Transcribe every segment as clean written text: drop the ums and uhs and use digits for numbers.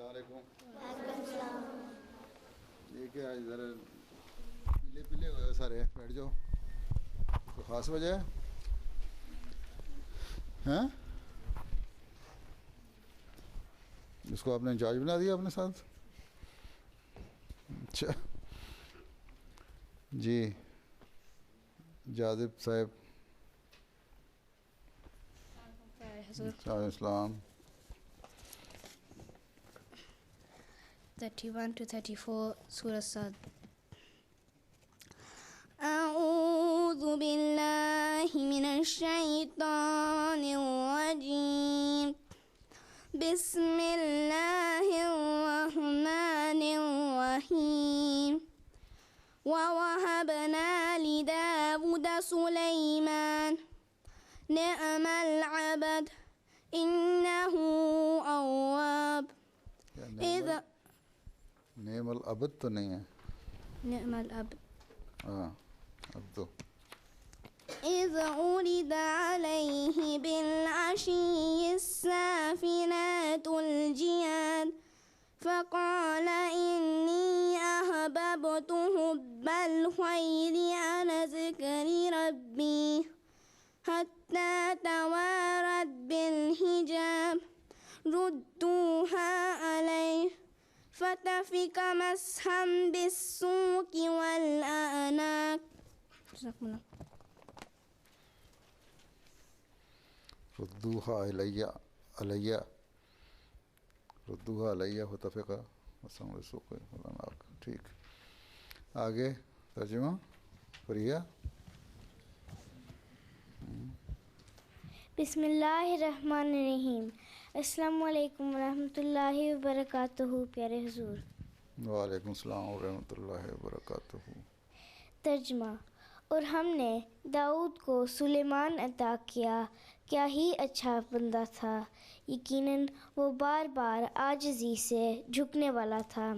السلام علیکم. یہ کیا ہے ذرا پیلے پیلے ہوئے سارے, بیٹھ جاؤ. کوئی خاص وجہ ہے؟ ہاں, اس کو آپ نے انچارج بنا دیا اپنے ساتھ؟ اچھا جی, جاذب صاحب. علیکم السلام. 31 to 34 سورة الصاد. أعوذ بالله من الشيطان الرجيم. بسم الله الرحمن الرحيم. ووهبنا لداود سليمان نعم العبد إنه أواب. إذا نعم العبد تو نہیں ہے, نعم العبد. ہاں اب تو إذ أُرِدَ عليه بالعشي السافنات الجياد فقال إني أحببت حب الخير عن ذكر ربي حتى توارت بالحجاب ردوها عليه فتفك مسحا بالسوق والأعناق. جزاكم الله. ردوها علیہ فتفقہ مسحا بالسوق والأعناق. ٹھیک, آگے ترجمہ کریے. بسم اللہ الرحمن الرحیم. السلام علیکم ورحمۃ اللہ وبرکاتہ. پیارے حضور. وعلیکم السلام ورحمۃ اللہ وبرکاتہ. ترجمہ. اور ہم نے داؤد کو سلیمان عطا کیا, کیا ہی اچھا بندہ تھا. یقیناً وہ بار بار عاجزی سے جھکنے والا تھا.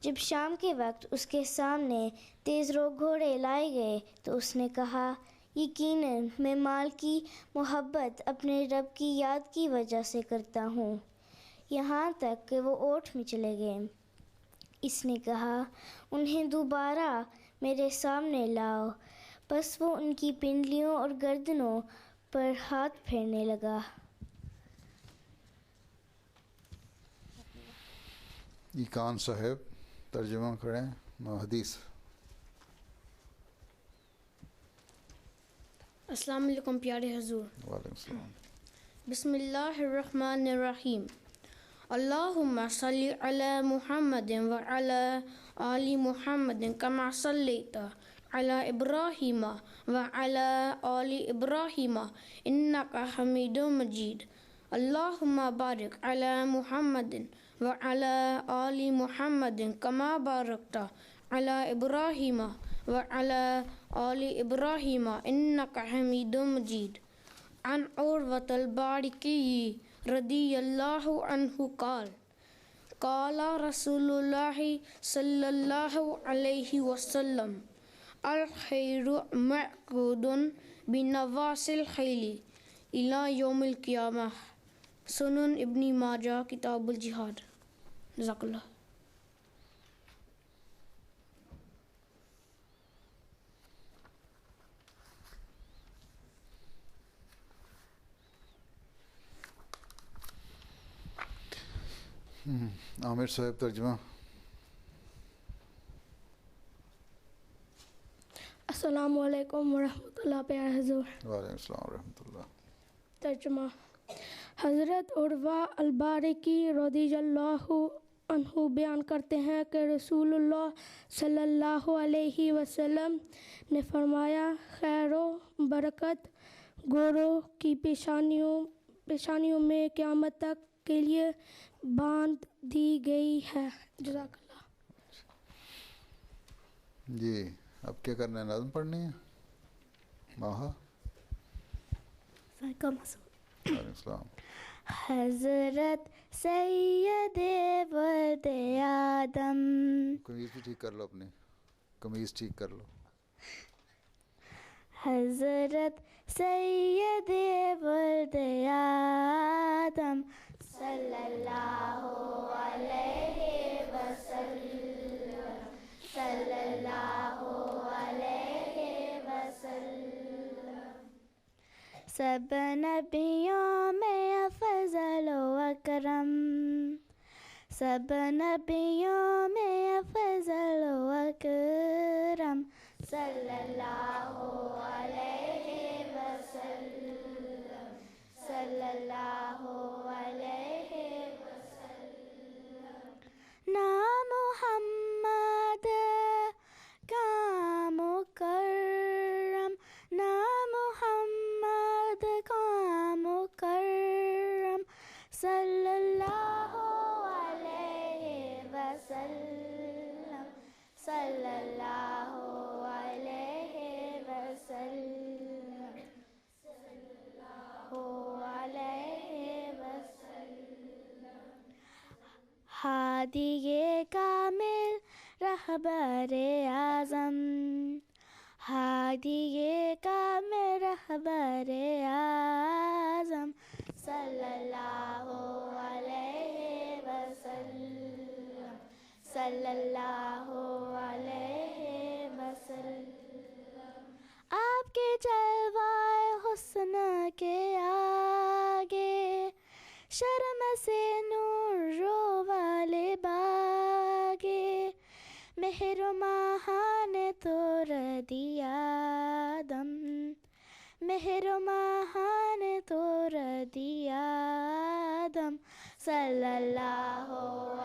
جب شام کے وقت اس کے سامنے تیز رو گھوڑے لائے گئے تو اس نے کہا, یقیناً میں مال کی محبت اپنے رب کی یاد کی وجہ سے کرتا ہوں. یہاں تک کہ وہ اونٹ میں چلے گئے. اس نے کہا, انہیں دوبارہ میرے سامنے لاؤ. بس وہ ان کی پنڈلیوں اور گردنوں پر ہاتھ پھیرنے لگا. ایکان صاحب ترجمہ کریں حدیث. السلام علیکم پیارے حضور. وعلیکم السلام. بسم اللہ الرحمن الرحیم. اللہم صلی علی محمد وعلی آل محمد کما صلیت علی ابراہیم وعلی آل ابراہیم انک حمید مجید. اللہم بارک علی محمد وعلی آل محمد کما بارکت علی ابراہیم وعلی آل ابراہیم انک حمید مجید. عن عروة البارقي رضی اللہ عنہ قال قال رسول اللہ صلی اللہ علیہ وسلم الخیر معقود بنواصی الخیل الی یوم القیامہ. سنن ابن ماجہ کتاب الجہاد. جزاک اللہ. عامر صاحب ترجمہ. السلام علیکم ورحمۃ اللہ. پیارے حضور. وعلیکم السلام ورحمۃ اللہ. ترجمہ. حضرت عروہ البارقی رضی اللہ عنہ بیان کرتے ہیں کہ رسول اللہ صلی اللہ علیہ وسلم نے فرمایا, خیر و برکت گوروں کی پیشانیوں میں قیامت تک کے لیے باندھ دی گئی ہے. جزاک اللہ. جی, اب کیا کرنا ہے, نظم پڑھنی ہے. ماہا. وعلیکم السلام. حضرت سید ولد آدم. قمیض بھی ٹھیک کر لو, اپنی قمیض ٹھیک کر لو. حضرت سید ولد آدم صلی اللہ علیہ وسلم صلی اللہ علیہ وسلم. سب نبیوں میں افضل و اکرم سب نبیوں میں افضل و اکرم صلی اللہ علیہ وسلم صلی اللہ علیہ وسلم. نا محمد کا مکرم نا محمد کا مکرم صلی اللہ علیہ وسلم صلی اللہ علیہ وسلم صلی اللہ علیہ وسلم. ہادی کامل رہبر اعظم ہادی کامل رہبر اعظم صلی اللہ علیہ وسلم صلی اللہ علیہ وسلم. آپ کے جلوائے حسن کے آگے شرم سے نور رو والے باغے مہر و ماہ نے توڑ دیا دم مہر و ماہ نے توڑ دیا دم صلی اللہ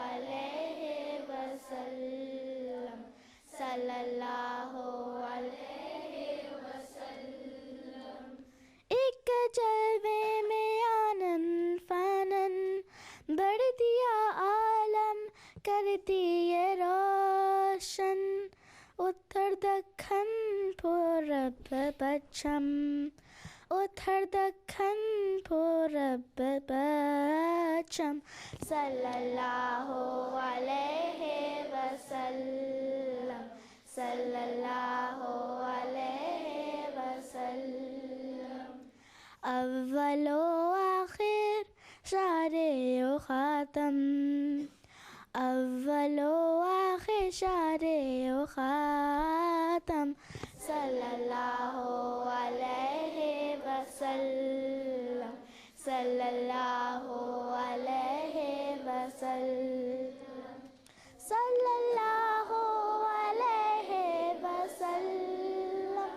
علیہ وسلم صلی اللہ علیہ وسلم. ایک جلوے میں آنن فانن بڑھ دیا عالم کر دیے روشن اتر دکن پورب پچھم اتر دکن پورب پچھم صلی اللہ علیہ وسلم صلی اللہ علیہ وسلم. اول و آخر شارع و خاتم اول و آخر شارع و خاتم صلی اللہ علیہ وسلم صلی اللہ علیہ وسلم صلی اللہ علیہ وسلم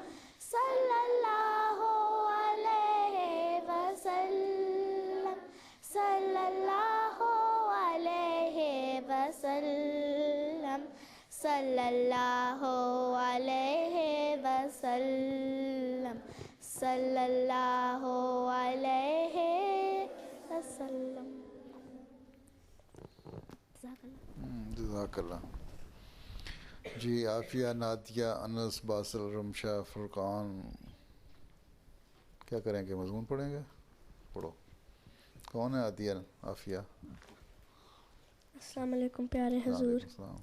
صلی اللہ علیہ وسلم صلی اللہ علیہ وسلم صلی اللہ علیہ وسلم صلی اللہ علیہ وسلم. جزاک اللہ. جی عافیہ نادیہ انس باسل رمشا فرقان کیا کریں گے مضمون پڑھیں گے پڑھو. کون ہے عافیہ؟ السلام علیکم پیارے حضور. وعلیکم السلام.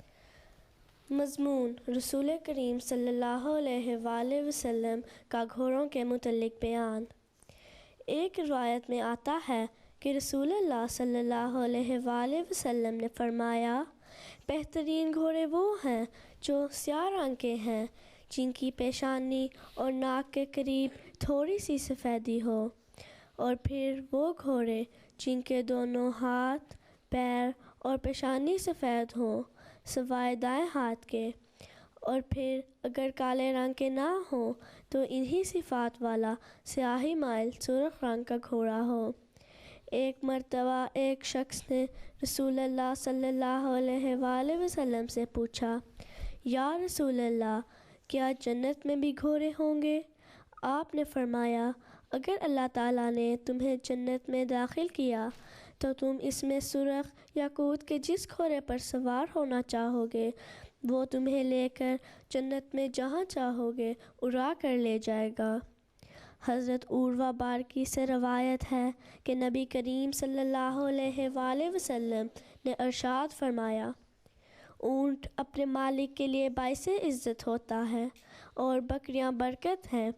مضمون رسول کریم صلی اللہ علیہ وآلہ وسلم کا گھوڑوں کے متعلق بیان. ایک روایت میں آتا ہے کہ رسول اللہ صلی اللہ علیہ وآلہ وسلم نے فرمایا بہترین گھوڑے وہ ہیں جو سیاہ رنگ کے ہیں جن کی پیشانی اور ناک کے قریب تھوڑی سی سفیدی ہو، اور پھر وہ گھوڑے جن کے دونوں ہاتھ پیر اور پیشانی سفید ہوں سوائے دائیں ہاتھ کے، اور پھر اگر کالے رنگ کے نہ ہوں تو انہی صفات والا سیاہی مائل سرخ رنگ کا گھوڑا ہو. ایک مرتبہ ایک شخص نے رسول اللہ صلی اللہ علیہ وآلہ وسلم سے پوچھا یا رسول اللہ کیا جنت میں بھی گھوڑے ہوں گے؟ آپ نے فرمایا اگر اللہ تعالیٰ نے تمہیں جنت میں داخل کیا تو تم اس میں سرخ یاقوت کے جس گھوڑے پر سوار ہونا چاہو گے وہ تمہیں لے کر جنت میں جہاں چاہو گے اڑا کر لے جائے گا. حضرت عروہ بارکی سے روایت ہے کہ نبی کریم صلی اللہ علیہ وآلہ وسلم نے ارشاد فرمایا اونٹ اپنے مالک کے لیے باعث عزت ہوتا ہے اور بکریاں برکت ہیں،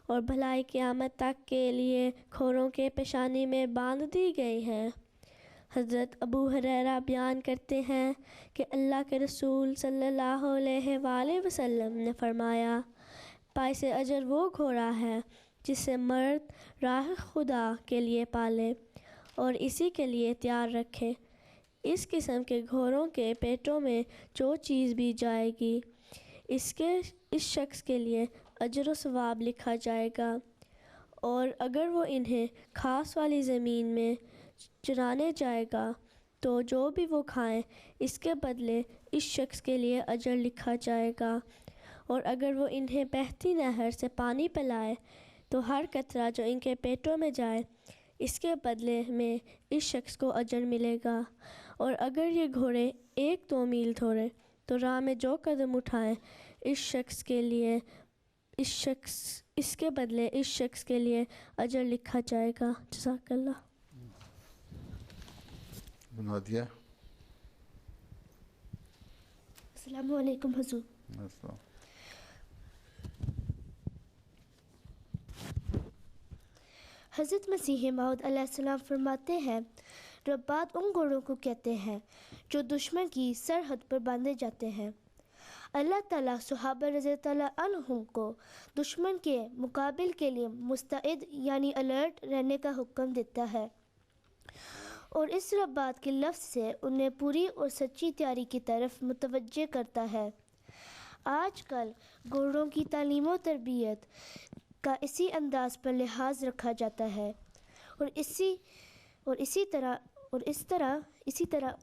اور بھلائی قیامت تک کے لیے گھوڑوں کے پیشانی میں باندھ دی گئی ہیں. حضرت ابو ہریرہ بیان کرتے ہیں کہ اللہ کے رسول صلی اللہ علیہ وآلہ وسلم نے فرمایا، باعث اجر وہ گھوڑا ہے جسے مرد راہ خدا کے لیے پالے اور اسی کے لیے تیار رکھے۔ اس قسم کے گھوڑوں کے پیٹوں میں جو چیز بھی جائے گی اس شخص کے لیے اجر و ثواب لکھا جائے گا، اور اگر وہ انہیں خاص والی زمین میں چرانے جائے گا تو جو بھی وہ کھائیں اس کے بدلے اس شخص کے لیے اجر لکھا جائے گا، اور اگر وہ انہیں بہتی نہر سے پانی پلائے تو ہر قطرہ جو ان کے پیٹوں میں جائے اس کے بدلے میں اس شخص کو اجر ملے گا، اور اگر یہ گھوڑے 1-2 میل دوڑیں تو راہ میں جو قدم اٹھائیں اس کے بدلے اس شخص کے لیے اجر لکھا جائے گا۔ جزاک اللہ۔ بنا دیا۔ السلام علیکم حضور۔ السلام۔ حضرت مسیح موعود علیہ السلام فرماتے ہیں، رباط ان گھوڑوں کو کہتے ہیں جو دشمن کی سرحد پر باندھے جاتے ہیں۔ اللہ تعالیٰ صحابہ رضی اللہ عنہم کو دشمن کے مقابل کے لیے مستعد یعنی الرٹ رہنے کا حکم دیتا ہے، اور اس رباط کے لفظ سے انہیں پوری اور سچی تیاری کی طرف متوجہ کرتا ہے۔ آج کل گھوڑوں کی تعلیم و تربیت کا اسی انداز پر لحاظ رکھا جاتا ہے، اور اسی طرح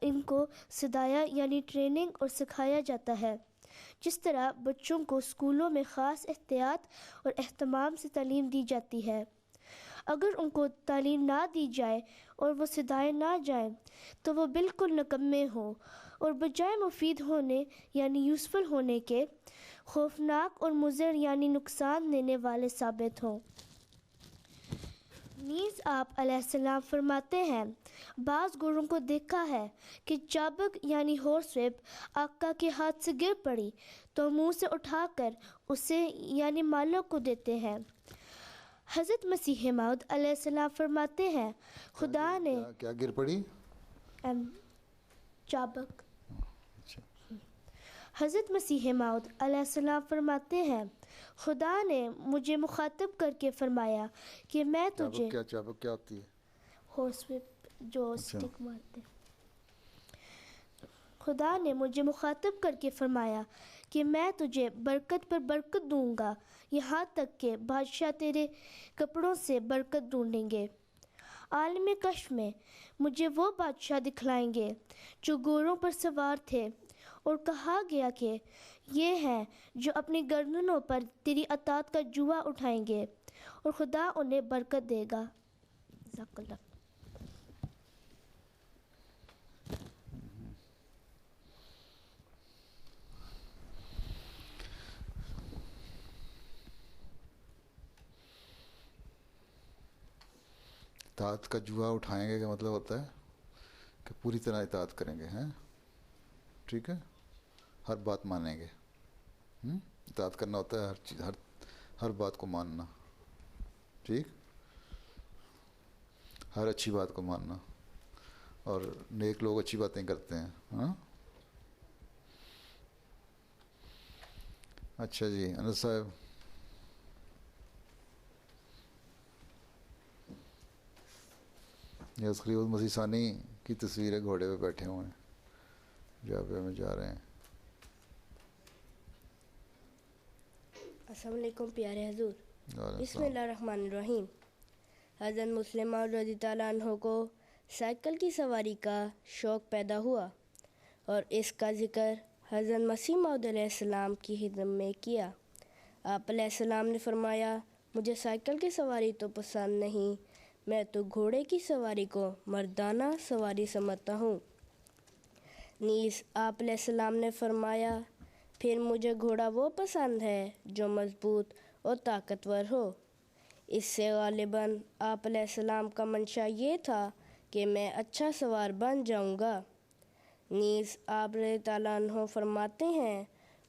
ان کو سدایا یعنی ٹریننگ اور سکھایا جاتا ہے، جس طرح بچوں کو اسکولوں میں خاص احتیاط اور اہتمام سے تعلیم دی جاتی ہے۔ اگر ان کو تعلیم نہ دی جائے اور وہ سدائے نہ جائیں تو وہ بالکل نکمے ہوں اور بجائے مفید ہونے یعنی یوزفل ہونے کے خوفناک اور مضر یعنی نقصان دینے والے ثابت ہوں۔ نیز آپ علیہ السلام فرماتے ہیں، بعض گھوڑوں کو دیکھا ہے کہ چابک یعنی ہارس وِپ آقا کے ہاتھ سے گر پڑی تو منہ سے اٹھا کر اسے یعنی مالک کو دیتے ہیں۔ حضرت مسیح موعود علیہ السلام فرماتے ہیں، خدا نے کیا گر پڑی؟ چابک۔ حضرت مسیح موعود علیہ السلام فرماتے ہیں، خدا نے مجھے مخاطب کر کے فرمایا کہ میں تجھے چابک کیا ہوتی ہے؟ ہارس وِپ جو سٹک مارتے ہیں۔ خدا نے مجھے مخاطب کر کے فرمایا کہ میں تجھے برکت پر برکت دوں گا، یہاں تک کہ بادشاہ تیرے کپڑوں سے برکت ڈھونڈیں گے۔ عالم کشف میں مجھے وہ بادشاہ دکھلائیں گے جو گھوڑوں پر سوار تھے، اور کہا گیا کہ یہ ہیں جو اپنی گردنوں پر تیری اطاعت کا جوا اٹھائیں گے، اور خدا انہیں برکت دے گا۔ جزاک اللہ۔ اطاعت کا جوا اٹھائیں گے کا مطلب ہوتا ہے کہ پوری طرح اطاعت کریں گے، ہیں؟ ٹھیک ہے، ہر بات مانیں گے۔ اطاعت کرنا ہوتا ہے ہر چیز، ہر بات کو ماننا، ٹھیک، ہر اچھی بات کو ماننا، اور نیک لوگ اچھی باتیں کرتے ہیں۔ ہاں، اچھا جی، انس صاحب۔ یہ عسکری مسیح ثانی کی تصویر ہے، گھوڑے پہ بیٹھے ہوئے ہیں، جابے میں جا رہے ہیں۔ السلام علیکم پیارے حضور۔ بسم اللہ الرحمن الرحیم۔ حضرت مسلم موعود رضی اللہ عنہ کو سائیکل کی سواری کا شوق پیدا ہوا، اور اس کا ذکر حضرت مسیح موعود علیہ السلام کی خدمت میں کیا۔ آپ علیہ السلام نے فرمایا، مجھے سائیکل کی سواری تو پسند نہیں، میں تو گھوڑے کی سواری کو مردانہ سواری سمجھتا ہوں۔ نیز آپ علیہ السلام نے فرمایا، پھر مجھے گھوڑا وہ پسند ہے جو مضبوط اور طاقتور ہو۔ اس سے غالباً آپ علیہ السلام کا منشا یہ تھا کہ میں اچھا سوار بن جاؤں گا۔ نیز آپ رضی اللہ عنہ فرماتے ہیں،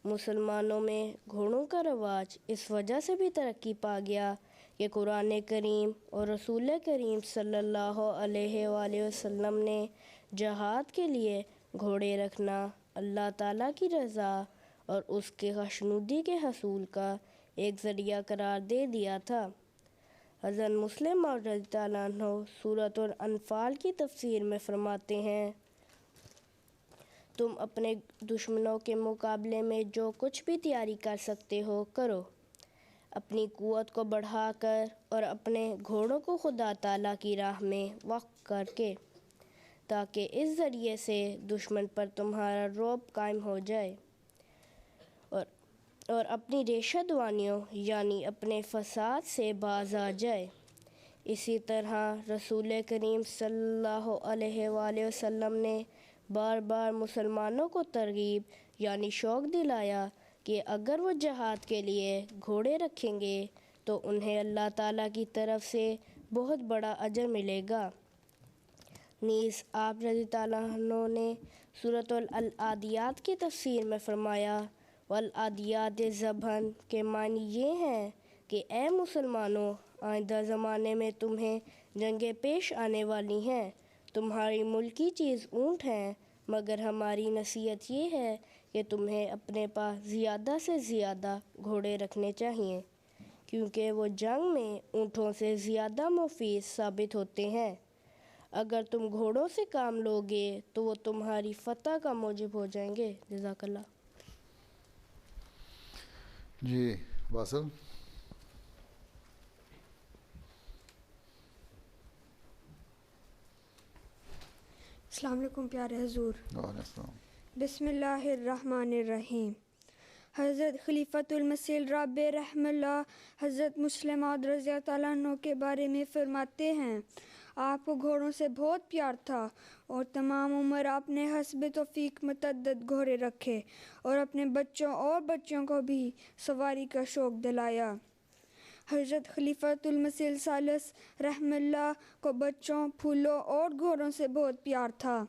مسلمانوں میں گھوڑوں کا رواج اس وجہ سے بھی ترقی پا گیا کہ قرآن کریم اور رسول کریم صلی اللہ علیہ وآلہ وسلم نے جہاد کے لیے گھوڑے رکھنا اللہ تعالیٰ کی رضا اور اس کے خوشنودی کے حصول کا ایک ذریعہ قرار دے دیا تھا۔ حضرت مسلم موعود رضی اللہ عنہ سورۃ الانفال کی تفسیر میں فرماتے ہیں، تم اپنے دشمنوں کے مقابلے میں جو کچھ بھی تیاری کر سکتے ہو کرو، اپنی قوت کو بڑھا کر اور اپنے گھوڑوں کو خدا تعالیٰ کی راہ میں وقف کر کے، تاکہ اس ذریعے سے دشمن پر تمہارا رعب قائم ہو جائے اور اپنی ریشہ دوانیوں یعنی اپنے فساد سے باز آ جائے۔ اسی طرح رسول کریم صلی اللہ علیہ وآلہ وسلم نے بار بار مسلمانوں کو ترغیب یعنی شوق دلایا کہ اگر وہ جہاد کے لیے گھوڑے رکھیں گے تو انہیں اللہ تعالیٰ کی طرف سے بہت بڑا اجر ملے گا۔ نیز آپ رضی اللہ عنہ نے سورۃ العادیات کی تفسیر میں فرمایا، والعادیات ضبحًا کے معنی یہ ہیں کہ اے مسلمانوں، آئندہ زمانے میں تمہیں جنگیں پیش آنے والی ہیں، تمہاری ملکی چیز اونٹ ہیں، مگر ہماری نصیحت یہ ہے کہ تمہیں اپنے پاس زیادہ سے زیادہ گھوڑے رکھنے چاہیے، کیونکہ وہ جنگ میں اونٹوں سے زیادہ مفید ثابت ہوتے ہیں۔ اگر تم گھوڑوں سے کام لوگے تو وہ تمہاری فتح کا موجب ہو جائیں گے۔ جزاک اللہ۔ جی باسل۔ السلام علیکم پیارے حضور۔ وعلیکم السلام۔ بسم اللہ الرحمن الرحیم۔ حضرت خلیفۃ المسیح رابع رحمہ اللہ حضرت مسلم موعود رضی اللہ عنہ کے بارے میں فرماتے ہیں، آپ کو گھوڑوں سے بہت پیار تھا اور تمام عمر آپ نے حسب توفیق متعدد گھوڑے رکھے اور اپنے بچوں کو بھی سواری کا شوق دلایا۔ حضرت خلیفۃ المسیح ثالث رحمہ اللہ کو بچوں، پھولوں اور گھوڑوں سے بہت پیار تھا۔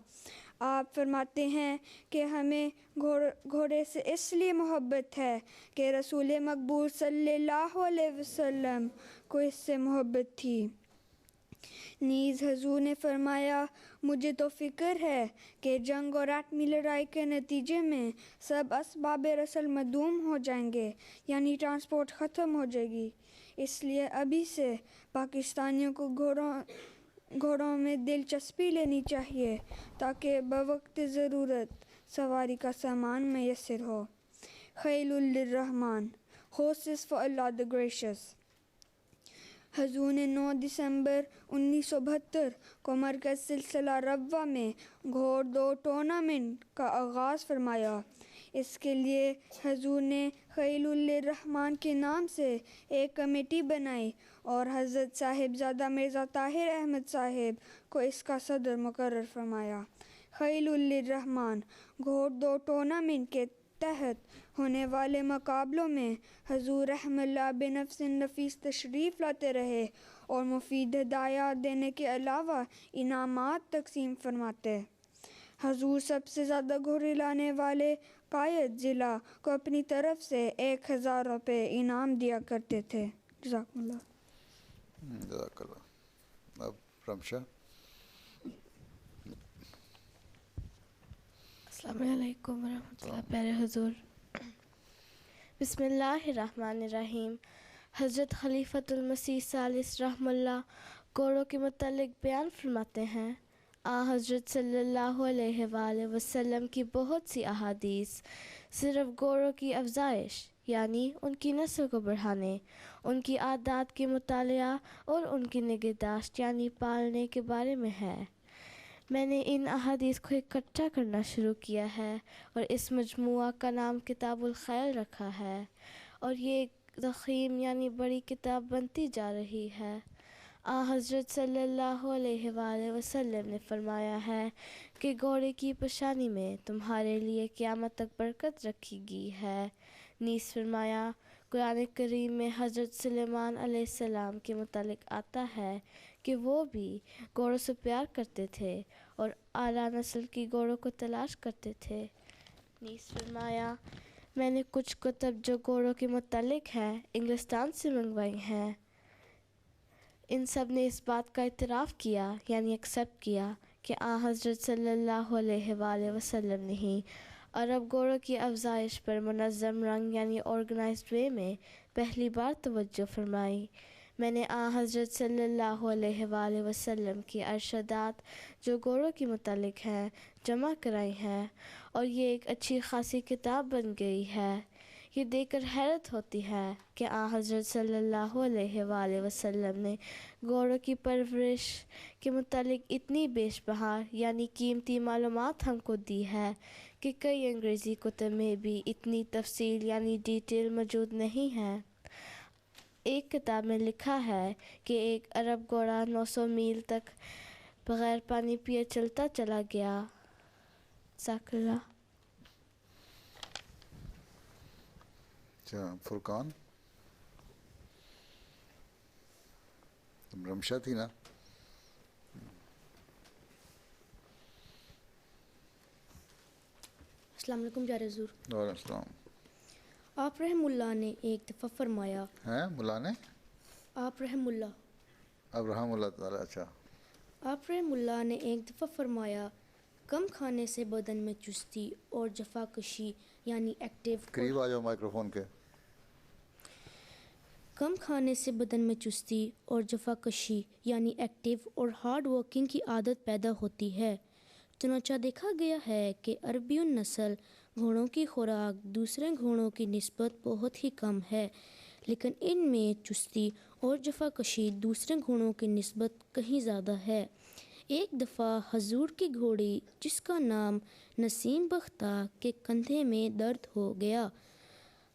آپ فرماتے ہیں کہ ہمیں گھوڑے سے اس لیے محبت ہے کہ رسول مقبول صلی اللہ علیہ وسلم کو اس سے محبت تھی۔ نیز حضور نے فرمایا، مجھے تو فکر ہے کہ جنگ اور ایٹمی لڑائی کے نتیجے میں سب اسباب رسل معدوم ہو جائیں گے، یعنی ٹرانسپورٹ ختم ہو جائے گی، اس لیے ابھی سے پاکستانیوں کو گھوڑوں میں دلچسپی لینی چاہیے تاکہ بوقت ضرورت سواری کا سامان میسر ہو۔ Khel للرحمن، Horses for Allah the Gracious۔ حضور نے 9 دسمبر 1972 کو مرکز سلسلہ ربوہ میں گھوڑ دوڑ ٹورنامنٹ کا آغاز فرمایا۔ اس کے لیے حضور نے خیل الرحمن کے نام سے ایک کمیٹی بنائی اور حضرت صاحبزادہ مرزا طاہر احمد صاحب کو اس کا صدر مقرر فرمایا۔ خیل الرحمن گھوڑ دوڑ ٹورنامنٹ کے تحت ہونے والے مقابلوں میں حضور رحمہ اللہ بنفس نفیس تشریف لاتے رہے اور مفید ہدایات دینے کے علاوہ انعامات تقسیم فرماتے۔ حضور سب سے زیادہ گھوڑے لانے والے قائد ضلع کو اپنی طرف سے 1000 روپے انعام دیا کرتے تھے۔ جزاک اللہ۔ جزاک اللہ۔ اب رمشا۔ السلام علیکم ورحمۃ اللہ۔ پیارے حضور، بسم اللہ الرحمن الرحیم۔ حضرت خلیفۃ المسیح ثالث رحمہ اللہ گھوڑوں کے متعلق بیان فرماتے ہیں، حضرت صلی اللہ علیہ وآلہ وسلم کی بہت سی احادیث صرف گھوڑوں کی افزائش یعنی ان کی نسل کو بڑھانے، ان کی عادات کے مطالعہ اور ان کی نگہداشت یعنی پالنے کے بارے میں ہے۔ میں نے ان احادیث کو اکٹھا کرنا شروع کیا ہے اور اس مجموعہ کا نام کتاب الخیل رکھا ہے، اور یہ ایک ضخیم یعنی بڑی کتاب بنتی جا رہی ہے۔ حضرت صلی اللہ علیہ وآلہ وسلم نے فرمایا ہے کہ گھوڑے کی پیشانی میں تمہارے لیے قیامت تک برکت رکھی گئی ہے۔ نیز فرمایا، قرآن کریم میں حضرت سلیمان علیہ السلام کے متعلق آتا ہے کہ وہ بھی گھوڑوں سے پیار کرتے تھے اور اعلیٰ نسل کی گھوڑوں کو تلاش کرتے تھے۔ نیز فرمایا، میں نے کچھ کتب جو گھوڑوں کے متعلق ہیں انگلستان سے منگوائی ہیں۔ ان سب نے اس بات کا اعتراف کیا یعنی ایکسیپٹ کیا کہ حضرت صلی اللہ علیہ وآلہ وسلم نے ہی عرب گوروں کی افزائش پر منظم رنگ یعنی آرگنائزڈ وے میں پہلی بار توجہ فرمائی۔ میں نے حضرت صلی اللہ علیہ وآلہ وسلم کی ارشادات جو گوروں کے متعلق ہیں جمع کرائی ہیں اور یہ ایک اچھی خاصی کتاب بن گئی ہے۔ یہ دیکھ کر حیرت ہوتی ہے کہ حضرت صلی اللہ علیہ وآلہ وسلم نے گوروں کی پرورش کے متعلق اتنی بیش بہا یعنی قیمتی معلومات ہم کو دی ہے کہ کئی انگریزی کتب میں بھی اتنی تفصیل یعنی ڈیٹیل موجود نہیں ہے۔ ایک کتاب میں لکھا ہے کہ ایک عرب گھوڑا 900 میل تک بغیر پانی پیے چلتا چلا گیا۔ جزاک اللہ۔ اچھا فرقان، تم رمشہ تھی نا؟ السلام علیکم پیارے حضور۔ وعلیکم السلام۔ آپ رحم اللہ نے ایک دفعہ فرمایا، ہیں مولا نے؟ آپ رحم اللہ، اب رحم اللہ تعالیٰ، اچھا۔ آپ رحم اللہ نے ایک دفعہ فرمایا کم کھانے سے بدن میں چستی اور جفا کشی یعنی ایکٹیو، قریب آ جاؤ مائکرو فون کے۔ کم کھانے سے بدن میں چستی اور جفا کشی یعنی ایکٹیو اور ہارڈ ورکنگ کی عادت پیدا ہوتی ہے۔ چنانچہ دیکھا گیا ہے کہ عربی نسل گھوڑوں کی خوراک دوسرے گھوڑوں کی نسبت بہت ہی کم ہے، لیکن ان میں چستی اور جفا کشی دوسرے گھوڑوں کی نسبت کہیں زیادہ ہے۔ ایک دفعہ حضور کی گھوڑی جس کا نام نسیم بخت تھا کے کندھے میں درد ہو گیا۔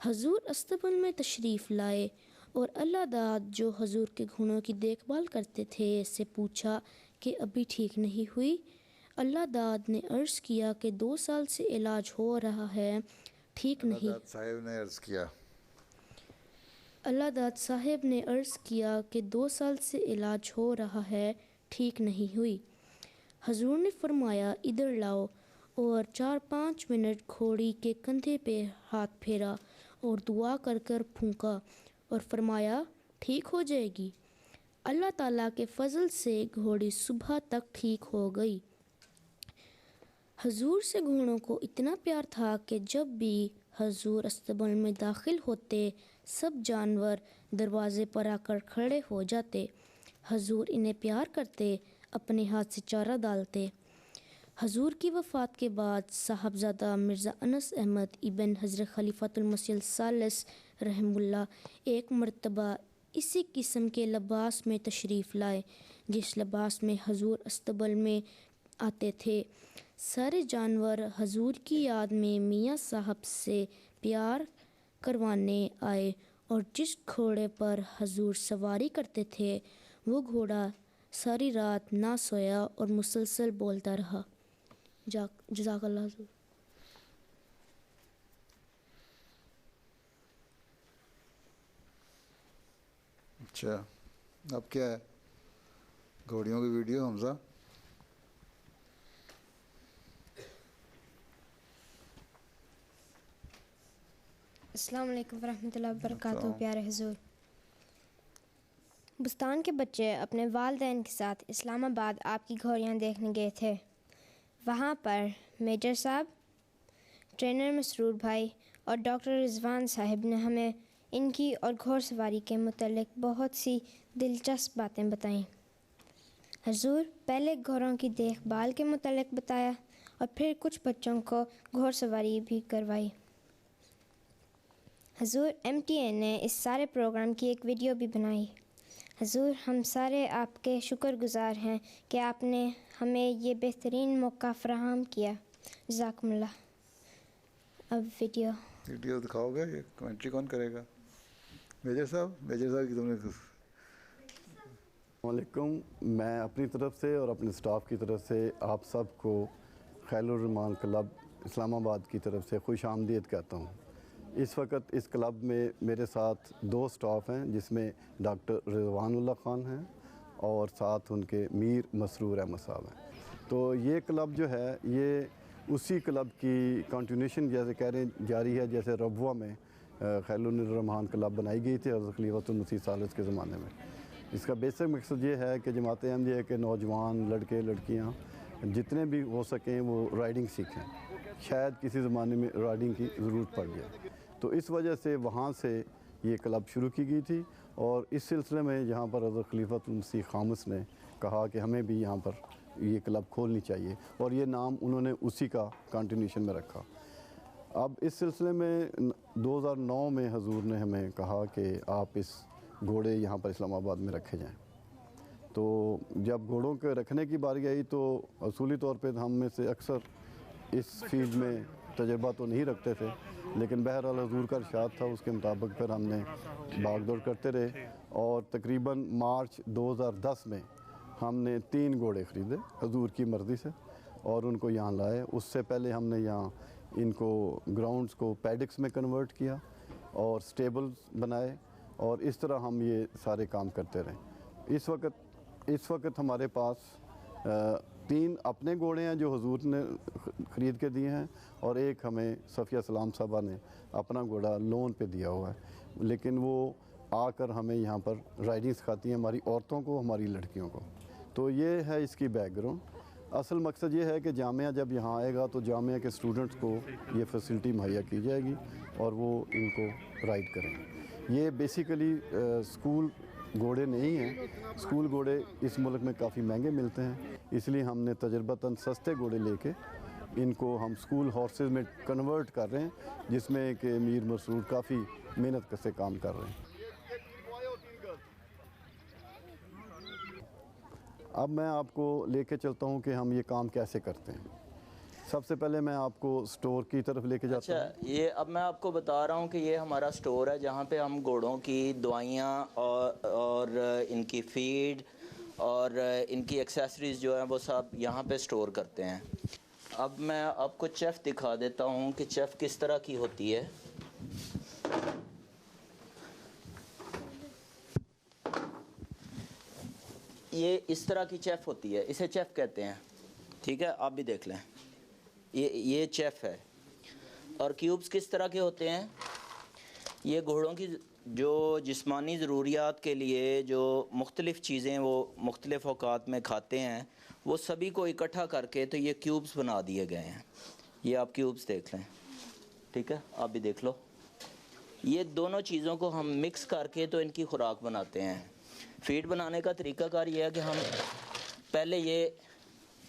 حضور استقبال میں تشریف لائے اور اللہ داد جو حضور کے گھوڑوں کی دیکھ بھال کرتے تھے سے پوچھا کہ ابھی ٹھیک نہیں ہوئی؟ اللہ داد نے عرض کیا کہ 2 سال سے علاج ہو رہا ہے، ٹھیک نہیں۔ اللہ داد صاحب نے عرض کیا، اللہ داد صاحب نے عرض کیا کہ 2 سال سے علاج ہو رہا ہے، ٹھیک نہیں ہوئی۔ حضور نے فرمایا ادھر لاؤ، اور 4-5 منٹ گھوڑی کے کندھے پہ ہاتھ پھیرا اور دعا کر کر پھونکا اور فرمایا ٹھیک ہو جائے گی۔ اللہ تعالیٰ کے فضل سے گھوڑی صبح تک ٹھیک ہو گئی۔ حضور سے گھوڑوں کو اتنا پیار تھا کہ جب بھی حضور استقبال میں داخل ہوتے سب جانور دروازے پر آ کر کھڑے ہو جاتے۔ حضور انہیں پیار کرتے، اپنے ہاتھ سے چارہ ڈالتے۔ حضور کی وفات کے بعد صاحبزادہ مرزا انس احمد ابن حضرت خلیفۃ المسیح الثالث رحمہ اللہ ایک مرتبہ اسی قسم کے لباس میں تشریف لائے جس لباس میں حضور استقبال میں آتے تھے۔ سارے جانور حضور کی یاد میں میاں صاحب سے پیار کروانے آئے اور جس گھوڑے پر حضور سواری کرتے تھے وہ گھوڑا ساری رات نہ سویا اور مسلسل بولتا رہا۔ جزاک اللہ حضور۔ اچھا اب کیا ہے؟ گھوڑیوں کی ویڈیو حمزہ؟ السلام علیکم ورحمۃ اللہ وبرکاتہ۔ پیارے حضور، بستان کے بچے اپنے والدین کے ساتھ اسلام آباد آپ کی گھوڑیاں دیکھنے گئے تھے۔ وہاں پر میجر صاحب، ٹرینر مسرور بھائی اور ڈاکٹر رضوان صاحب نے ہمیں ان کی اور گھوڑ سواری کے متعلق بہت سی دلچسپ باتیں بتائیں۔ حضور پہلے گھوڑوں کی دیکھ بھال کے متعلق بتایا اور پھر کچھ بچوں کو گھوڑ سواری بھی کروائی۔ حضور MTA نے اس سارے پروگرام کی ایک ویڈیو بھی بنائی۔ حضور ہم سارے آپ کے شکر گزار ہیں کہ آپ نے ہمیں یہ بہترین موقع فراہم کیا۔ جزاکم اللہ۔ اب ویڈیو دکھاؤ گے؟ یہ کمنٹری کون کرے گا؟ میجر صاحب کی تم نے۔ السلام علیکم، میں اپنی طرف سے اور اپنے سٹاف کی طرف سے آپ سب کو خیل الرحمان کلب اسلام آباد کی طرف سے خوش آمدید کہتا ہوں۔ اس وقت اس کلب میں میرے ساتھ 2 سٹاف ہیں جس میں ڈاکٹر رضوان اللہ خان ہیں اور ساتھ ان کے میر مسرور احمد صاحب ہیں۔ تو یہ کلب جو ہے یہ اسی کلب کی کنٹینیوشن جیسے کہہ رہے ہیں جاری ہے جیسے ربوہ میں خیل الرحمان کلب بنائی گئی تھی حضرت خلیفۃ المسیح الثالث کے زمانے میں۔ اس کا بیسک مقصد یہ ہے کہ جماعت احمدیہ کے نوجوان لڑکے لڑکیاں جتنے بھی ہو سکیں وہ رائڈنگ سیکھیں. شاید کسی زمانے میں رائڈنگ کی ضرورت پڑ جائے، تو اس وجہ سے وہاں سے یہ کلب شروع کی گئی تھی. اور اس سلسلے میں یہاں پر حضرت خلیفۃ المسیح خامس نے کہا کہ ہمیں بھی یہاں پر یہ کلب کھولنی چاہیے، اور یہ نام انہوں نے اسی کا کنٹینیوشن میں رکھا. اب اس سلسلے میں 2009 میں حضور نے ہمیں کہا کہ آپ اس گھوڑے یہاں پر اسلام آباد میں رکھے جائیں. تو جب گھوڑوں کے رکھنے کی باری آئی تو اصولی طور پہ ہم میں سے اکثر اس فیلڈ میں تجربہ تو نہیں رکھتے تھے، لیکن بہرحال حضور کا ارشاد تھا، اس کے مطابق پھر ہم نے بھاگ دوڑ کرتے رہے. اور تقریباً مارچ 2010 میں ہم نے 3 گھوڑے خریدے حضور کی مرضی سے اور ان کو یہاں لائے. اس سے پہلے ہم نے یہاں ان کو گراؤنڈز کو پیڈکس میں کنورٹ کیا اور سٹیبلز بنائے، اور اس طرح ہم یہ سارے کام کرتے رہے. اس وقت ہمارے پاس 3 اپنے گھوڑے ہیں جو حضور نے خرید کے دیے ہیں، اور ایک ہمیں صفیہ سلام صاحبہ نے اپنا گھوڑا لون پہ دیا ہوا ہے. لیکن وہ آ کر ہمیں یہاں پر رائڈنگ سکھاتی ہیں، ہماری عورتوں کو، ہماری لڑکیوں کو. تو یہ ہے اس کی بیک گراؤنڈ. اصل مقصد یہ ہے کہ جامعہ جب یہاں آئے گا تو جامعہ کے اسٹوڈنٹس کو یہ فیسلٹی مہیا کی جائے گی اور وہ ان کو رائڈ کریں گے. یہ بیسیکلی اسکول گھوڑے نہیں ہیں. اسکول گھوڑے اس ملک میں کافی مہنگے ملتے ہیں، اس لیے ہم نے تجربتاً سستے گھوڑے لے کے ان کو ہم اسکول ہارسز میں کنورٹ کر رہے ہیں، جس میں کہ میر مسرور کافی محنت سے کام کر رہے ہیں. اب میں آپ کو لے کے چلتا ہوں کہ ہم یہ کام کیسے کرتے ہیں. سب سے پہلے میں آپ کو سٹور کی طرف لے کے جاتا ہوں. اچھا، یہ اب میں آپ کو بتا رہا ہوں کہ یہ ہمارا سٹور ہے جہاں پہ ہم گھوڑوں کی دوائیاں اور ان کی فیڈ اور ان کی ایکسیسریز جو ہیں وہ سب یہاں پہ سٹور کرتے ہیں. اب میں آپ کو چیف دکھا دیتا ہوں کہ چیف کس طرح کی ہوتی ہے. یہ اس طرح کی چیف ہوتی ہے، اسے چیف کہتے ہیں. ٹھیک ہے، آپ بھی دیکھ لیں، یہ چیف ہے. اور کیوبز کس طرح کے ہوتے ہیں؟ یہ گھوڑوں کی جو جسمانی ضروریات کے لیے جو مختلف چیزیں وہ مختلف اوقات میں کھاتے ہیں، وہ سبھی کو اکٹھا کر کے تو یہ کیوبز بنا دیے گئے ہیں. یہ آپ کیوبز دیکھ لیں. ٹھیک ہے، آپ بھی دیکھ لو. یہ دونوں چیزوں کو ہم مکس کر کے تو ان کی خوراک بناتے ہیں. فیڈ بنانے کا طریقہ کار یہ ہے کہ ہم پہلے یہ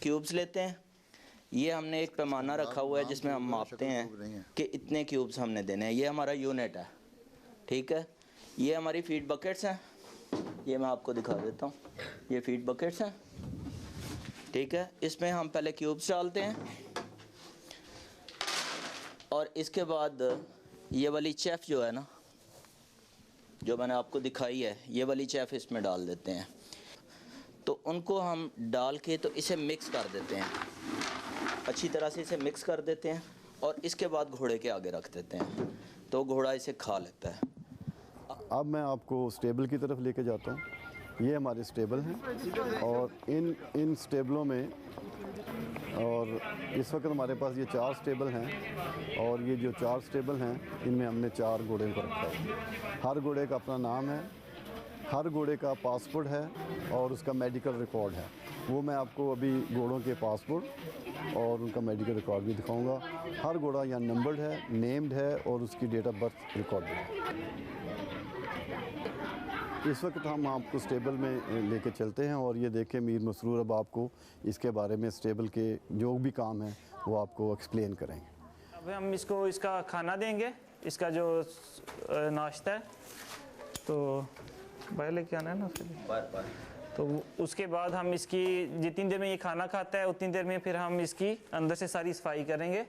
کیوبز لیتے ہیں. یہ ہم نے ایک پیمانہ رکھا ہوا ہے جس میں ہم ماپتے ہیں کہ اتنے کیوبز ہم نے دینے ہیں. یہ ہمارا یونٹ ہے. ٹھیک ہے، یہ ہماری فیڈ بکٹس ہیں. یہ میں آپ کو دکھا دیتا ہوں. یہ فیڈ بکٹس ہیں. ٹھیک ہے، اس میں ہم پہلے کیوبز ڈالتے ہیں اور اس کے بعد یہ والی چیف جو ہے نا، جو میں نے آپ کو دکھائی ہے، یہ والی چیف اس میں ڈال دیتے ہیں. تو ان کو ہم ڈال کے تو اسے مکس کر دیتے ہیں، اچھی طرح سے اسے مکس کر دیتے ہیں اور اس کے بعد گھوڑے کے آگے رکھ دیتے ہیں تو گھوڑا اسے کھا لیتا ہے. اب میں آپ کو سٹیبل کی طرف لے کے جاتا ہوں. یہ ہمارے سٹیبل ہیں اور ان سٹیبلوں میں، اور اس وقت ہمارے پاس یہ 4 سٹیبل ہیں، اور یہ جو 4 سٹیبل ہیں ان میں ہم نے 4 گھوڑے کو رکھا ہے. ہر گھوڑے کا اپنا نام ہے، ہر گھوڑے کا پاسپورٹ ہے اور اس کا میڈیکل ریکارڈ ہے. وہ میں آپ کو ابھی گھوڑوں کے پاسپورٹ اور ان کا میڈیکل ریکارڈ بھی دکھاؤں گا. ہر گھوڑا یہاں نمبرڈ ہے، نیمڈ ہے اور اس کی ڈیٹ آف برتھ ریکارڈ ہے. اس وقت ہم آپ کو سٹیبل میں لے کے چلتے ہیں اور یہ دیکھیں میر مسرور اب آپ کو اس کے بارے میں سٹیبل کے جو بھی کام ہیں وہ آپ کو ایکسپلین کریں گے. اب ہم اس کو اس کا کھانا دیں گے، اس کا جو ناشتہ ہے. تو باہر لے کے آنا ہے نا، تو اس کے بعد ہم اس کی جتنی دیر میں یہ کھانا کھاتا ہے اتنی دیر میں پھر ہم اس کی اندر سے ساری صفائی کریں گے.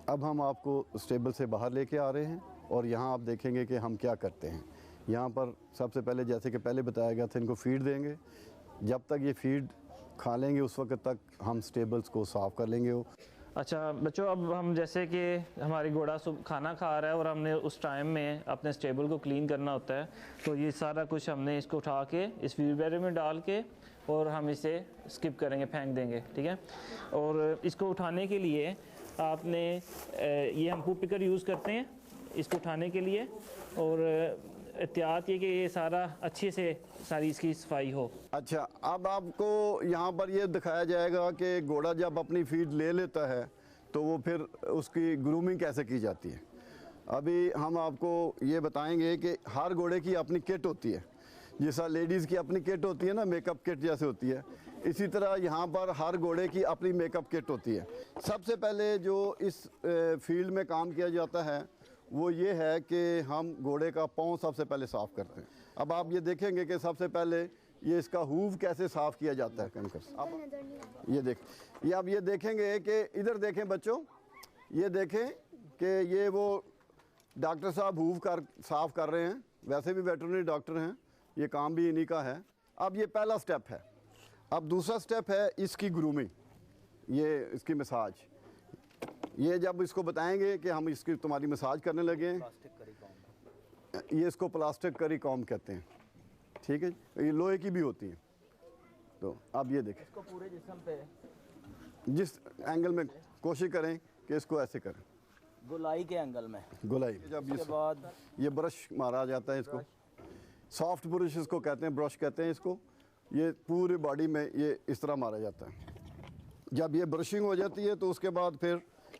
اب ہم آپ کو سٹیبل سے باہر لے کے آ رہے ہیں اور یہاں آپ دیکھیں گے کہ ہم کیا کرتے ہیں. یہاں پر سب سے پہلے جیسے کہ پہلے بتایا گیا تھا، ان کو فیڈ دیں گے. جب تک یہ فیڈ کھا لیں گے اس وقت تک ہم سٹیبلز کو صاف کر لیں گے. اچھا بچوں، اب ہم جیسے کہ ہماری گھوڑا صبح کھانا کھا رہا ہے اور ہم نے اس ٹائم میں اپنے سٹیبل کو کلین کرنا ہوتا ہے، تو یہ سارا کچھ ہم نے اس کو اٹھا کے اس ویل بیرو میں ڈال کے اور ہم اسے اسکپ کریں گے، پھینک دیں گے. ٹھیک ہے، اور اس کو اٹھانے کے لیے آپ نے یہ ہم فوڈ پکر یوز کرتے ہیں اس کو اٹھانے کے لیے. اور احتیاط یہ کہ یہ سارا اچھے سے ساری اس کی صفائی ہو. اچھا اب آپ کو یہاں پر یہ دکھایا جائے گا کہ گھوڑا جب اپنی فیڈ لے لیتا ہے تو وہ پھر اس کی گرومنگ کیسے کی جاتی ہے. ابھی ہم آپ کو یہ بتائیں گے کہ ہر گھوڑے کی اپنی کٹ ہوتی ہے. جیسا لیڈیز کی اپنی کٹ ہوتی ہے نا, میک اپ کٹ جیسے ہوتی ہے, اسی طرح یہاں پر ہر گھوڑے کی اپنی میک اپ کٹ ہوتی ہے. سب سے پہلے جو اس فیلڈ میں کام کیا جاتا ہے وہ یہ ہے کہ ہم گھوڑے کا پاؤں سب سے پہلے صاف کرتے ہیں. اب آپ یہ دیکھیں گے کہ سب سے پہلے یہ اس کا ہوف کیسے صاف کیا جاتا ہے کنکر سے. اب یہ دیکھیں گے کہ ادھر دیکھیں بچوں, یہ دیکھیں کہ یہ وہ ڈاکٹر صاحب ہوف صاف کر رہے ہیں. ویسے بھی ویٹرنری ڈاکٹر ہیں, یہ کام بھی انہی کا ہے. اب یہ پہلا سٹیپ ہے. اب دوسرا سٹیپ ہے اس کی گرومنگ, یہ اس کی مساج. یہ جب اس کو بتائیں گے کہ ہم اس کی تمہاری مساج کرنے لگے ہیں, یہ اس کو پلاسٹک کری کام کہتے ہیں. ٹھیک ہے, یہ لوہے کی بھی ہوتی ہیں. تو اب یہ دیکھیں اس کو پورے جسم پہ جس اینگل میں کوشش کریں کہ اس کو ایسے کریں, گولائی کے اینگل میں گولائی. جب اس کے بعد یہ برش مارا جاتا ہے, اس کو سافٹ برش اس کو کہتے ہیں, برش کہتے ہیں اس کو. یہ پورے باڈی میں یہ اس طرح مارا جاتا ہے. جب یہ برشنگ ہو جاتی ہے تو اس کے بعد پھر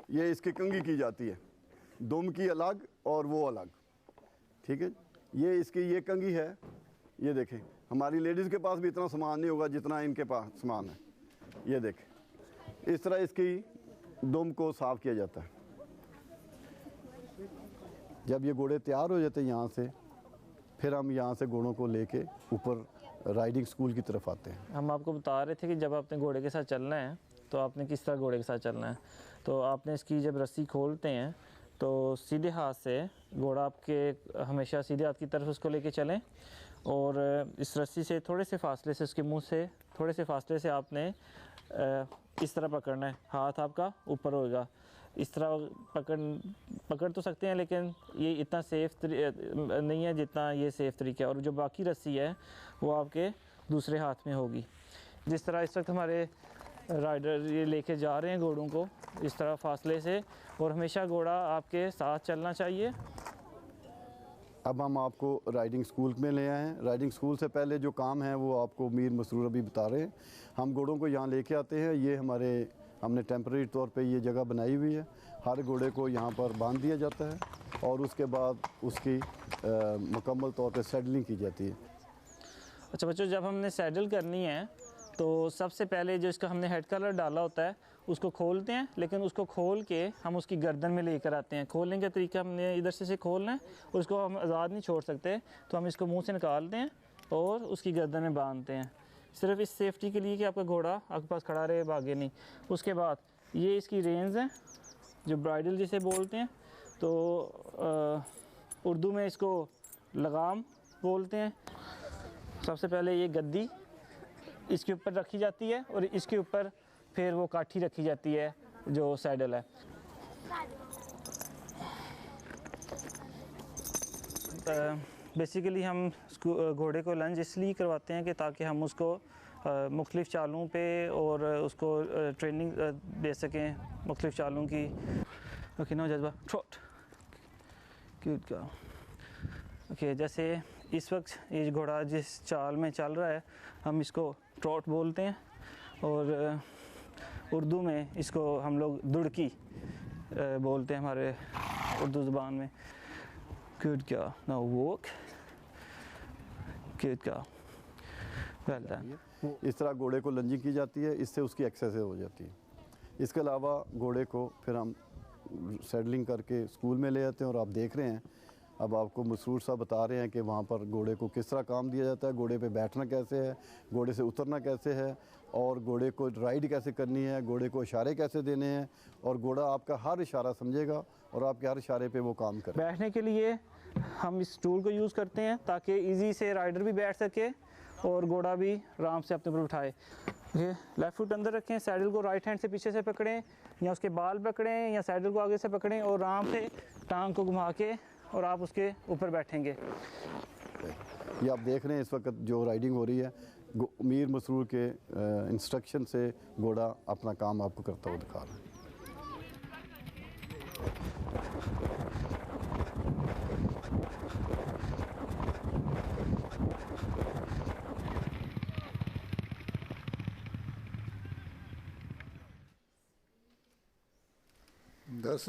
یہ اس کی کنگھی کی جاتی ہے, دم کی الگ اور وہ الگ. ٹھیک ہے, یہ اس کی یہ کنگھی ہے. یہ دیکھیں ہماری لیڈیز کے پاس بھی اتنا سامان نہیں ہوگا جتنا ان کے پاس سامان ہے. یہ دیکھیں اس طرح اس کی دم کو صاف کیا جاتا ہے. جب یہ گھوڑے تیار ہو جاتے ہیں یہاں سے, پھر ہم یہاں سے گھوڑوں کو لے کے اوپر رائڈنگ سکول کی طرف آتے ہیں. ہم آپ کو بتا رہے تھے کہ جب آپ نے گھوڑے کے ساتھ چلنا ہے تو آپ نے کس طرح گھوڑے کے ساتھ چلنا ہے. تو آپ نے اس کی جب رسی کھولتے ہیں تو سیدھے ہاتھ سے گھوڑا آپ کے ہمیشہ سیدھے ہاتھ کی طرف اس کو لے کے چلیں, اور اس رسی سے تھوڑے سے فاصلے سے, اس کے منہ سے تھوڑے سے فاصلے سے آپ نے اس طرح پکڑنا ہے. ہاتھ آپ کا اوپر ہوگا. اس طرح پکڑ تو سکتے ہیں لیکن یہ اتنا سیف نہیں ہے جتنا یہ سیف طریقہ ہے. اور جو باقی رسی ہے وہ آپ کے دوسرے ہاتھ میں ہوگی. جس طرح اس وقت ہمارے رائڈر یہ لے کے جا رہے ہیں گھوڑوں کو اس طرح فاصلے سے, اور ہمیشہ گھوڑا آپ کے ساتھ چلنا چاہیے. اب ہم آپ کو رائڈنگ سکول میں لے آئے ہیں. رائڈنگ سکول سے پہلے جو کام ہے وہ آپ کو میر مسرور ابھی بتا رہے ہیں. ہم گھوڑوں کو یہاں لے کے آتے ہیں. یہ ہم نے ٹیمپریری طور پہ یہ جگہ بنائی ہوئی ہے. ہر گھوڑے کو یہاں پر باندھ دیا جاتا ہے اور اس کے بعد اس کی مکمل طور پہ سیڈلنگ کی جاتی ہے. اچھا بچوں, جب ہم نے سیڈل کرنی ہے تو سب سے پہلے جو اس کا ہم نے ہیڈ کلر ڈالا ہوتا ہے اس کو کھولتے ہیں, لیکن اس کو کھول کے ہم اس کی گردن میں لے کر آتے ہیں. کھولنے کا طریقہ ہم نے ادھر سے کھولنا ہے اور اس کو ہم آزاد نہیں چھوڑ سکتے, تو ہم اس کو منہ سے نکالتے ہیں اور اس کی گردن میں باندھتے ہیں, صرف اس سیفٹی کے لیے کہ آپ کا گھوڑا آپ کے پاس کھڑا رہے, بھاگے نہیں. اس کے بعد یہ اس کی رینز ہیں جو برائڈل جسے بولتے ہیں, تو اردو میں اس کو لگام بولتے ہیں. سب سے پہلے یہ گدی اس کے اوپر رکھی جاتی ہے اور اس کے اوپر پھر وہ کاٹھی رکھی جاتی ہے جو سیڈل ہے. بیسیکلی ہم گھوڑے کو لنج اس لیے کرواتے ہیں کہ تاکہ ہم اس کو مختلف چالوں پہ اور اس کو ٹریننگ دے سکیں مختلف چالوں کی. اوکے نو جذبہ ٹروٹ کیوٹ کا. اوکے جیسے اس وقت یہ گھوڑا جس چال میں چل رہا ہے ہم اس کو ٹروٹ بولتے ہیں, اور اردو میں اس کو ہم لوگ دڑکی بولتے ہیں ہمارے اردو زبان میں. کیوٹ کا نو واک کیوٹ کا. اس طرح گھوڑے کو لنجنگ کی جاتی ہے, اس سے اس کی ایکسرسائز ہو جاتی ہے. اس کے علاوہ گھوڑے کو پھر ہم سیڈلنگ کر کے اسکول میں لے آتے ہیں, اور آپ دیکھ رہے ہیں اب آپ کو مسرور صاحب بتا رہے ہیں کہ وہاں پر گھوڑے کو کس طرح کام دیا جاتا ہے, گھوڑے پہ بیٹھنا کیسے ہے, گھوڑے سے اترنا کیسے ہے, اور گھوڑے کو رائڈ کیسے کرنی ہے, گھوڑے کو اشارے کیسے دینے ہیں, اور گھوڑا آپ کا ہر اشارہ سمجھے گا اور آپ کے ہر اشارے پہ وہ کام کرے. بیٹھنے کے لیے ہم اس ٹول کو یوز کرتے ہیں تاکہ ایزی سے رائڈر بھی بیٹھ سکے اور گھوڑا بھی آرام سے اپنے اوپر اٹھائے. لیفٹ فٹ اندر رکھیں, سیڈل کو رائٹ ہینڈ سے پیچھے سے پکڑیں یا اس کے بال پکڑیں یا سیڈل کو آگے سے پکڑیں اور آرام سے ٹانگ کو گھما کے اور آپ اس کے اوپر بیٹھیں گے. یہ آپ دیکھ رہے ہیں اس وقت جو رائڈنگ ہو رہی ہے, میر مسرور کے انسٹرکشن سے گھوڑا اپنا کام آپ کو کرتا ہوا دکھا رہا ہے. 10?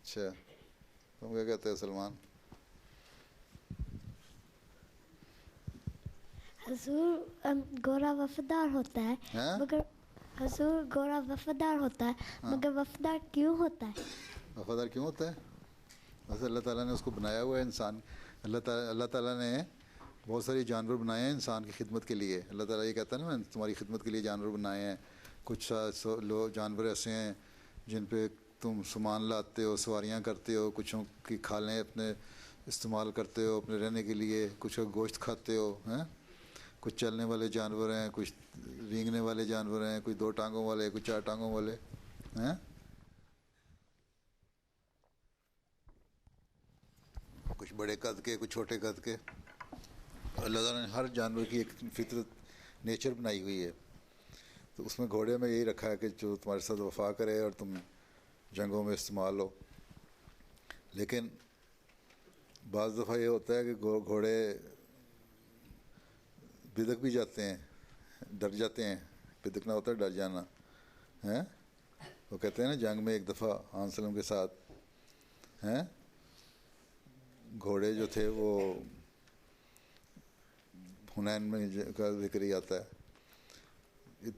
اچھا تم کیا کہتے ہو سلمان؟ حضور گورا وفادار ہوتا ہے مگر حضور گورا وفادار ہوتا ہے مگر وفادار کیوں ہوتا ہے؟ وفادار کیوں ہوتا ہے؟ بس اللہ تعالیٰ نے اس کو بنایا ہوا ہے انسان. اللہ تعالیٰ نے بہت ساری جانور بنائے ہیں انسان کی خدمت کے لیے. اللہ تعالیٰ یہ کہتا ہے نا میں تمہاری خدمت کے لیے جانور بنائے ہیں. کچھ جانور ایسے ہیں جن پہ تم سامان لاتے ہو, سواریاں کرتے ہو, کچھوں کی کھالیں اپنے استعمال کرتے ہو اپنے رہنے کے لیے, کچھ کا گوشت کھاتے ہو ہیں. کچھ چلنے والے جانور ہیں, کچھ رینگنے والے جانور ہیں, کچھ 2 ٹانگوں والے, کچھ 4 ٹانگوں والے ہیں. کچھ بڑے قد کے, کچھ چھوٹے قد کے. اللہ تعالیٰ نے ہر جانور کی ایک فطرت نیچر بنائی ہوئی ہے. تو اس میں گھوڑے میں یہی رکھا ہے کہ جو تمہارے ساتھ وفا کرے اور تم جنگوں میں استعمال ہو. لیکن بعض دفعہ یہ ہوتا ہے کہ گھوڑے بدک بھی جاتے ہیں, ڈر جاتے ہیں. بدکنا ہوتا ہے ڈر جانا ہیں. وہ کہتے ہیں نا جنگ میں ایک دفعہ آن سلم کے ساتھ ہیں گھوڑے جو تھے وہ حنین میں کا ذکر ہی آتا ہے,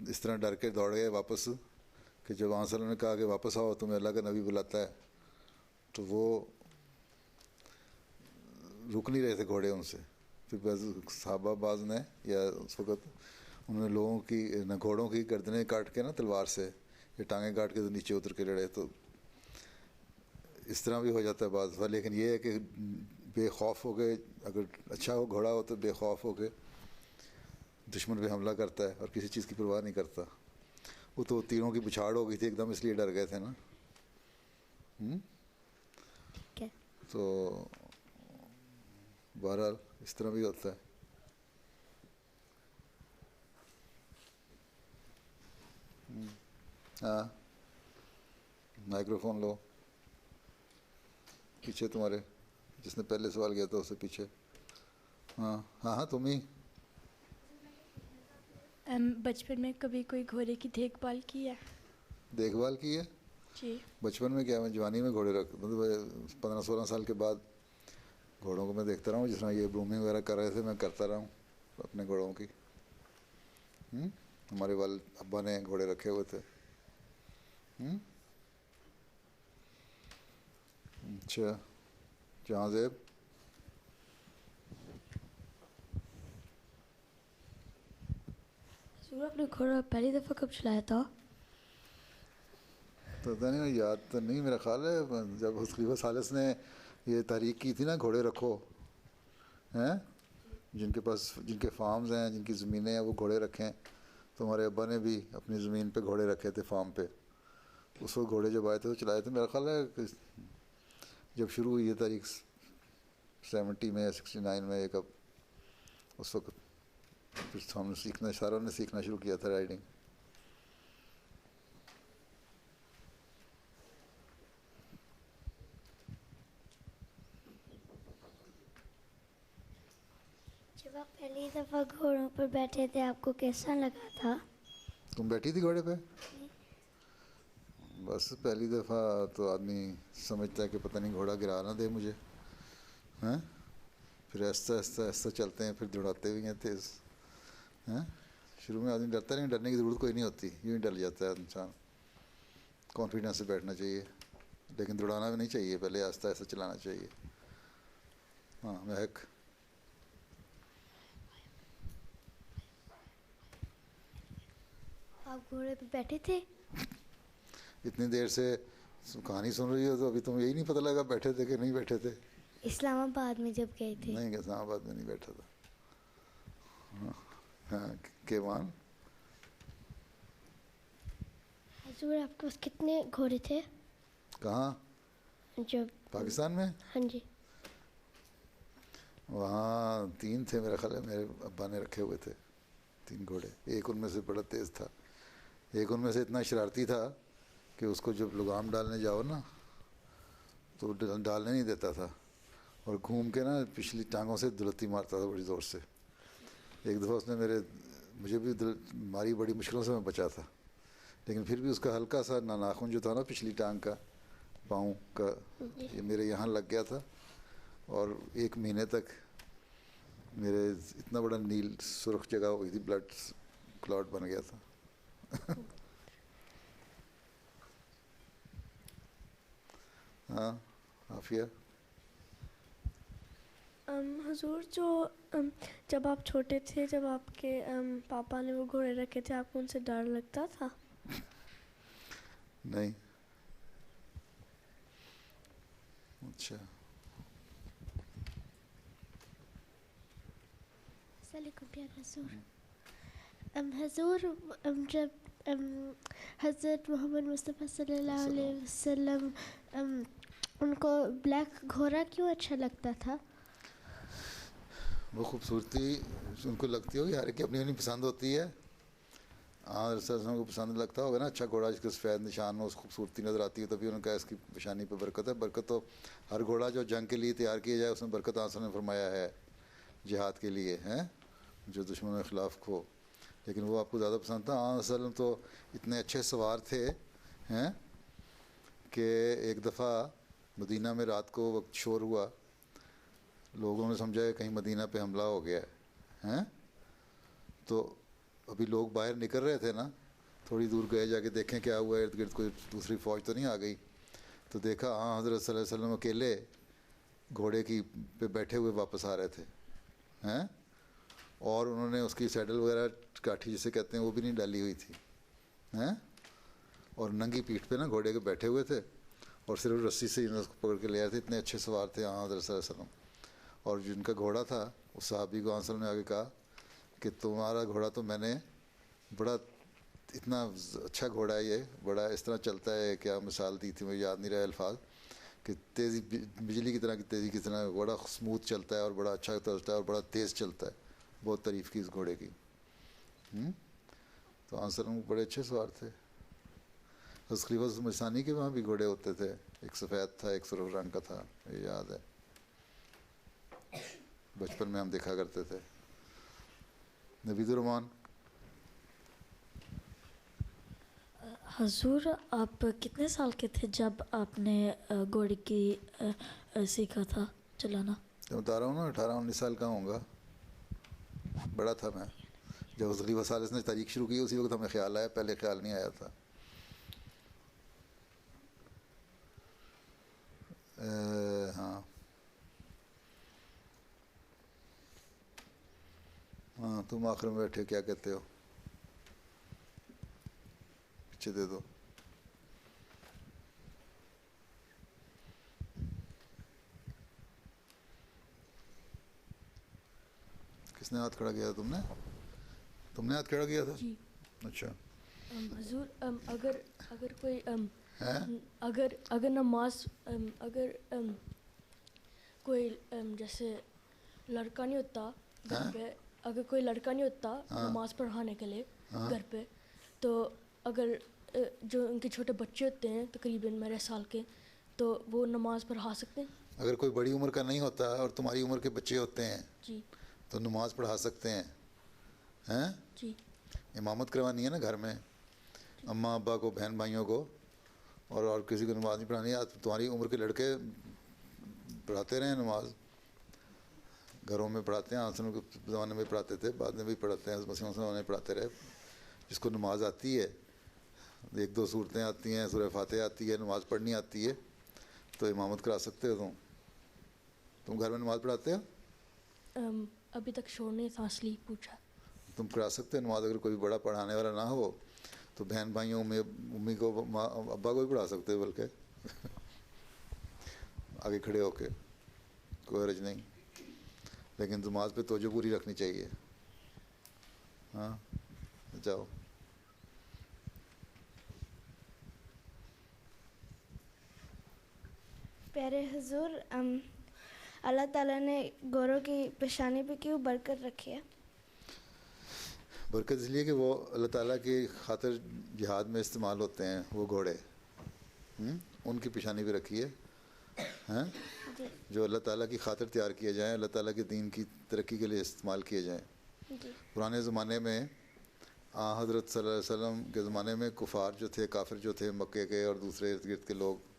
اس طرح ڈر کے دوڑ گئے واپس کہ جب آن سلم نے کہا کہ واپس آؤ تمہیں اللہ کا نبی بلاتا ہے, تو وہ رک نہیں رہے تھے گھوڑے ان سے. پھر صحابہ باز نے یا اس وقت انہوں نے لوگوں کی گھوڑوں کی گردنیں کاٹ کے نا تلوار سے یا ٹانگیں کاٹ کے تو نیچے اتر کے لڑے. تو اس طرح بھی ہو جاتا ہے بعض دفعہ. لیکن یہ ہے کہ بے خوف ہو کے, اگر اچھا ہو گھوڑا ہو تو بے خوف ہو کے دشمن پہ حملہ کرتا ہے اور کسی چیز کی پرواہ نہیں کرتا. وہ تو تیروں کی بچھاڑ ہو گئی تھی ایک دم, اس لیے ڈر گئے تھے نا. تو بہرحال اس طرح بھی ہوتا ہے. ہاں مائکرو فون لو پیچھے تمہارے, جس نے پہلے سوال کیا تھا اس سے پیچھے. ہاں ہاں ہاں تم ہی. بچپن میں کبھی کوئی گھوڑے کی دیکھ بھال کی ہے؟ دیکھ بھال کی ہے جی. بچپن میں کیا, میں جوانی میں گھوڑے مطلب 15-16 سال کے بعد گھوڑوں کو میں دیکھتا رہا ہوں. جس طرح یہ گرومنگ وغیرہ کر رہے تھے میں کرتا رہا ہوں اپنے گھوڑوں کی. ہمارے والد ابا نے گھوڑے رکھے ہوئے تھے. اچھا جہاں زیب آپ نے گھوڑا پہلی دفعہ کب چلایا تھا؟ پتہ نہیں, یاد تو نہیں. میرا خیال ہے جب خلیفہ ثالث نے یہ تحریک کی تھی نا گھوڑے رکھو ہیں, جن کے پاس جن کے فارمز ہیں, جن کی زمینیں ہیں, وہ گھوڑے رکھیں. تو ہمارے ابا نے بھی اپنی زمین پہ گھوڑے رکھے تھے فارم پہ. اس وقت گھوڑے جب آئے تھے تو چلائے تھے. میرا خیال ہے کہ جب شروع ہوئی یہ تاریخ 70 میں 69 میں, یہ کب اس وقت پھر ہم نے سیکھنا, ساروں نے سیکھنا شروع کیا تھا رائڈنگ. جب آپ پہلی دفعہ گھوڑوں پر بیٹھے تھے آپ کو کیسا لگا تھا؟ تم بیٹھی تھی گھوڑے پہ؟ بس پہلی دفعہ تو آدمی سمجھتا ہے کہ پتہ نہیں گھوڑا گرا نہ دے مجھے ہیں. پھر آہستہ آہستہ آہستہ چلتے ہیں, پھر دوڑاتے بھی ہیں تیز ہیں. شروع میں آدمی ڈرتا نہیں, ڈرنے کی ضرورت کوئی نہیں ہوتی, یوں ہی ڈر جاتا ہے انسان. کانفیڈنس سے بیٹھنا چاہیے, لیکن دوڑانا بھی نہیں چاہیے, پہلے آہستہ آہستہ چلانا چاہیے. ہاں مہک آپ گھوڑے پہ بیٹھے تھے؟ اتنی دیر سے کہانی سن رہی ہو تو ابھی تم یہی نہیں پتہ لگا بیٹھے تھے کہ نہیں بیٹھے تھے؟ اسلام آباد میں جب گئے تھے. نہیں, اسلام آباد میں نہیں بیٹھا تھا. ہاں کیوان حضور آپ کے پاس کتنے گھوڑے تھے؟ کہاں؟ جب پاکستان میں؟ ہاں جی. وہاں 3 تھے میرا خیال ہے, میرے ابا نے رکھے ہوئے تھے 3 گھوڑے. ایک ان میں سے بڑا تیز تھا, ایک ان میں سے اتنا شرارتی تھا کہ اس کو جب لگام ڈالنے جاؤ نا تو ڈالنے نہیں دیتا تھا, اور گھوم کے نا پچھلی ٹانگوں سے دلتی مارتا تھا بڑی زور سے. ایک دفعہ اس نے مجھے بھی ماری, بڑی مشکلوں سے میں بچا تھا, لیکن پھر بھی اس کا ہلکا سا ناخن جو تھا نا پچھلی ٹانگ کا پاؤں کا یہ میرے یہاں لگ گیا تھا اور 1 مہینے تک میرے اتنا بڑا نیل سرخ جگہ ہوئی تھی, بلڈ کلاٹ بن گیا تھا. ہاں عافیہ. حضور جو جب آپ چھوٹے تھے, جب آپ کے پاپا نے وہ گھوڑے رکھے تھے, آپ کو ان سے ڈر لگتا تھا؟ نہیں. اچھا. السلام علیکم پیارے حضور. حضور جب حضرت محمد مصطفیٰ صلی اللہ علیہ وسلم ان کو بلیک گھوڑا کیوں اچھا لگتا تھا؟ وہ خوبصورتی ان کو لگتی ہوگی, ہر ایک کی اپنی اپنی پسند ہوتی ہے. ہاں رسول کو پسند لگتا ہوگا نا اچھا گھوڑا جس کے سفید نشان ہو, اس خوبصورتی نظر آتی ہے, تبھی انہوں نے کہا اس کی پیشانی پہ برکت ہے. برکت تو ہر گھوڑا جو جنگ کے لیے تیار کیا جائے اس میں برکت آنسر نے فرمایا ہے جہاد کے لیے ہیں جو دشمنوں کے خلاف کھو, لیکن وہ آپ کو زیادہ پسند تھا. آن وسلم تو اتنے اچھے سوار تھے ہیں کہ ایک دفعہ مدینہ میں رات کو وقت شور ہوا, لوگوں نے سمجھا کہ کہیں مدینہ پہ حملہ ہو گیا ہے, تو ابھی لوگ باہر نکل رہے تھے نا, تھوڑی دور گئے جا کے دیکھیں کیا ہوا, ارد گرد کوئی دوسری فوج تو نہیں آ گئی. تو دیکھا ہاں حضرت صلی اللہ علیہ وسلم اکیلے گھوڑے کی پہ بیٹھے ہوئے واپس آ رہے تھے ہیں, اور انہوں نے اس کی سیڈل وغیرہ کاٹھی جسے کہتے ہیں وہ بھی نہیں ڈالی ہوئی تھی ہیں, اور ننگی پیٹھ پہ نا گھوڑے کے بیٹھے ہوئے تھے اور صرف رسی سے اس کو پکڑ کے لے آئے تھے. اتنے اچھے سوار تھے ہاں حضرت صلی اللہ علیہ وسلم. اور جن کا گھوڑا تھا اس صحابی کو آنسر نے آگے کہا کہ تمہارا گھوڑا تو میں نے بڑا اتنا اچھا گھوڑا ہے, یہ بڑا اس طرح چلتا ہے, کیا مثال دی تھی مجھے یاد نہیں رہا الفاظ, کہ تیزی بجلی کی طرح کی تیزی کی طرح گھوڑا اسموتھ چلتا ہے اور بڑا اچھا چلتا ہے اور بڑا تیز چلتا ہے. بہت تعریف کی اس گھوڑے کی. تو آنسر بڑے اچھے سوار تھے. حضرت خلیفہ مسانی کے وہاں بھی گھوڑے ہوتے تھے, ایک سفید تھا ایک سرخ رنگ کا تھا, یہ یاد ہے, بچپن میں ہم دیکھا کرتے تھے. نبید الرحمان. حضور آپ کتنے سال کے تھے جب آپ نے گھوڑے کی سیکھا تھا چلانا؟ میں بتا رہا ہوں نا 18-19 سال کا ہوں گا, بڑا تھا میں جب حضرت خلیفہ ثالث نے تاریخ شروع کی, اسی وقت ہمیں خیال آیا, پہلے خیال نہیں آیا تھا. ہاں ہاں تم آخر میں بیٹھے کیا کہتے ہو, پیچھے دے دو. کس نے ہاتھ کھڑا کیا تھا؟ تم نے ہاتھ کھڑا کیا تھا؟ جی. اچھا. حضور اگر کوئی اگر نماز اگر کوئی جیسے لڑکا نہیں ہوتا گھر پہ, اگر کوئی لڑکا نہیں ہوتا نماز پڑھانے کے لیے گھر پہ, تو اگر جو ان کے چھوٹے بچے ہوتے ہیں تقریباً میرے سال کے, تو وہ نماز پڑھا سکتے ہیں؟ اگر کوئی بڑی عمر کا نہیں ہوتا اور تمہاری عمر کے بچے ہوتے ہیں جی تو نماز پڑھا سکتے ہیں. ہیں جی. امامت کروانی ہے نا گھر میں, اماں ابا کو, بہن بھائیوں کو, اور کسی کو نماز نہیں پڑھانی ہے. تمہاری عمر کے لڑکے پڑھاتے رہے نماز, گھروں میں پڑھاتے ہیں. آنسروں کے زمانے میں پڑھاتے تھے, بعد میں بھی پڑھاتے ہیں, مسلمان پڑھاتے رہے. جس کو نماز آتی ہے, 1-2 صورتیں آتی ہیں, سورہ فاتحہ آتی ہے, نماز پڑھنی آتی ہے, تو امامت کرا سکتے ہو. تم گھر میں نماز پڑھاتے ہو؟ ابھی تک شور نہیں تھا اس لیے پوچھا. تم کرا سکتے ہو نماز. اگر کوئی بڑا پڑھانے والا نہ ہو تو بہن بھائیوں امی کو, ابا کو بھی پڑھا سکتے ہو, بلکہ آگے کھڑے ہو کے, کوئی حرج نہیں. لیکن نماز پہ توجہ پوری رکھنی چاہیے. ہاں جاؤ. پیارے حضور اللہ تعالیٰ نے گھوڑوں کی پیشانی پہ کیوں برکت رکھی ہے؟ برکت اس لیے کہ وہ اللہ تعالیٰ کی خاطر جہاد میں استعمال ہوتے ہیں وہ گھوڑے, ان کی پیشانی پہ رکھی ہے ہیں, جو اللہ تعالیٰ کی خاطر تیار کیے جائیں, اللہ تعالیٰ کے دین کی ترقی کے لیے استعمال کیے جائیں. پرانے زمانے میں حضرت صلی اللہ علیہ وسلم کے زمانے میں کفار جو تھے, کافر جو تھے مکے کے اور دوسرے ارد گرد کے لوگ,